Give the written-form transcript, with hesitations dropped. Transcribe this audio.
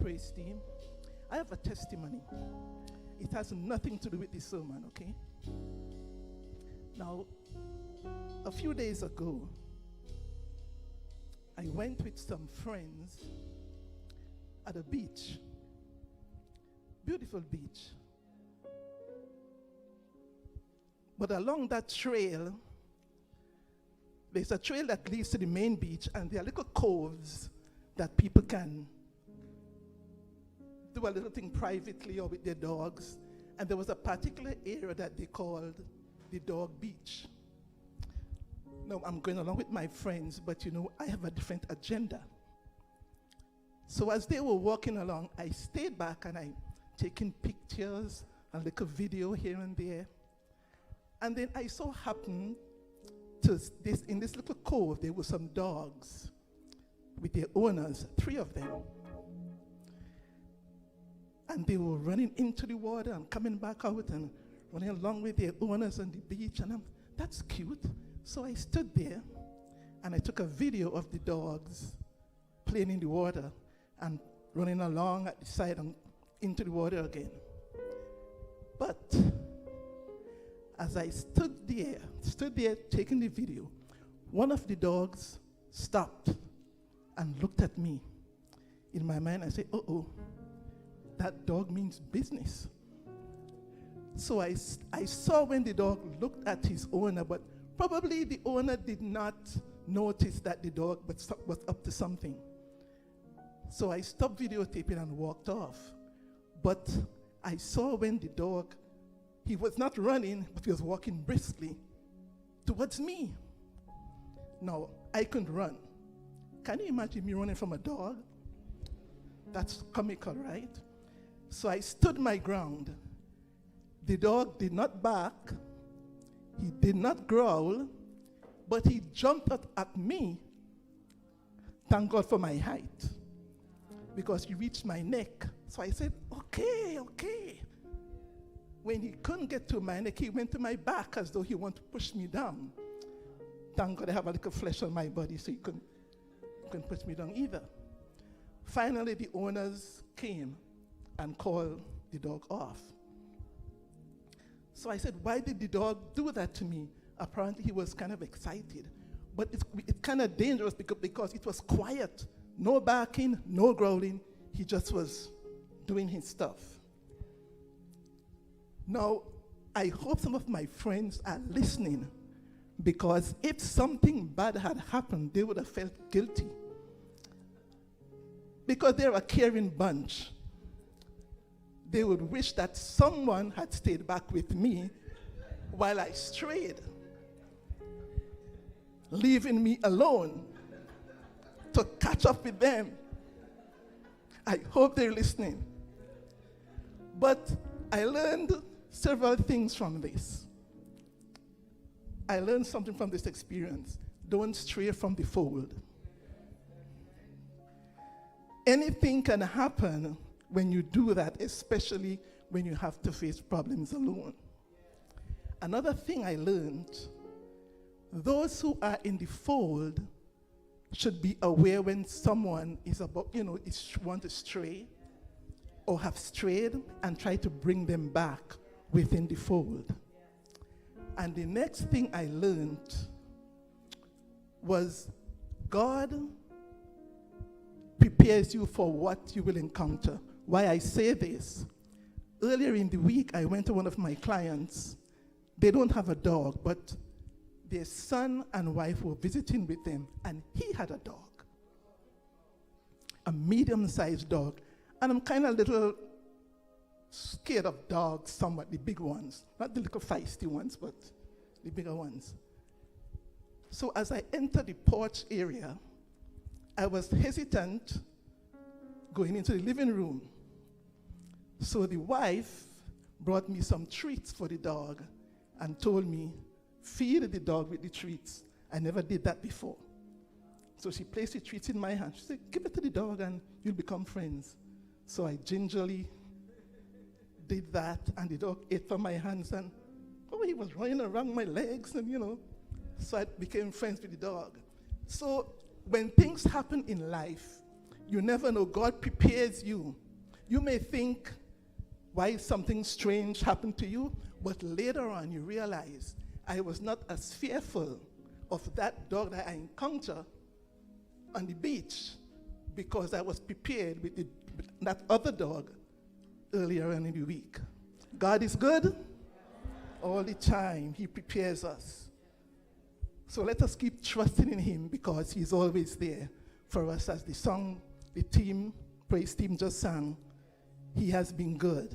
praise team. I have a testimony. It has nothing to do with this sermon, okay? Now, a few days ago, I went with some friends at a beach. Beautiful beach. But along that trail, there's a trail that leads to the main beach, and there are little coves that people can do a little thing privately or with their dogs. And there was a particular area that they called the dog beach. Now, I'm going along with my friends, but I have a different agenda. So as they were walking along, I stayed back and I taking pictures, a little video here and there. And then I so happened to in this little cove, there were some dogs with their owners, 3 of them. And they were running into the water and coming back out and running along with their owners on the beach. And that's cute. So I stood there and I took a video of the dogs playing in the water and running along at the side and into the water again. But as I stood there taking the video, one of the dogs stopped and looked at me. In my mind, I said, uh-oh, that dog means business. So I saw when the dog looked at his owner, but probably the owner did not notice that the dog was up to something. So I stopped videotaping and walked off. But I saw when the dog, he was not running, but he was walking briskly towards me. Now, I couldn't run. Can you imagine me running from a dog? That's comical, right? So I stood my ground. The dog did not bark. He did not growl, but he jumped up at me. Thank God for my height, because he reached my neck. So I said, okay. When he couldn't get to my neck, he went to my back as though he wanted to push me down. Thank God I have a little flesh on my body, so he couldn't push me down either. Finally, the owners came and called the dog off. So I said, why did the dog do that to me? Apparently, he was kind of excited. But it's kind of dangerous because it was quiet. No barking, no growling. He just was doing his stuff. Now, I hope some of my friends are listening, because if something bad had happened, they would have felt guilty. Because they're a caring bunch. They would wish that someone had stayed back with me while I strayed, leaving me alone to catch up with them. I hope they're listening. But I learned several things from this. I learned something from this experience. Don't stray from the fold. Anything can happen when you do that, especially when you have to face problems alone. Another thing I learned, those who are in the fold should be aware when someone is want to stray or have strayed, and try to bring them back within the fold. And the next thing I learned was God prepares you for what you will encounter. Why I say this, earlier in the week, I went to one of my clients. They don't have a dog, but their son and wife were visiting with them, and he had a dog, a medium-sized dog. And I'm kind of a little scared of dogs somewhat, the big ones. Not the little feisty ones, but the bigger ones. So as I entered the porch area, I was hesitant going into the living room. So the wife brought me some treats for the dog and told me, feed the dog with the treats. I never did that before. So she placed the treats in my hand. She said, give it to the dog and you'll become friends. So I gingerly did that, and the dog ate from my hands, and he was running around my legs, and so I became friends with the dog. So when things happen in life, You never know. God prepares you. You may think, why something strange happened to you? But later on, you realize, I was not as fearful of that dog that I encountered on the beach because I was prepared with that other dog earlier in the week. God is good all the time. He prepares us. So let us keep trusting in him because he's always there for us. As the song, the team, praise team just sang, he has been good.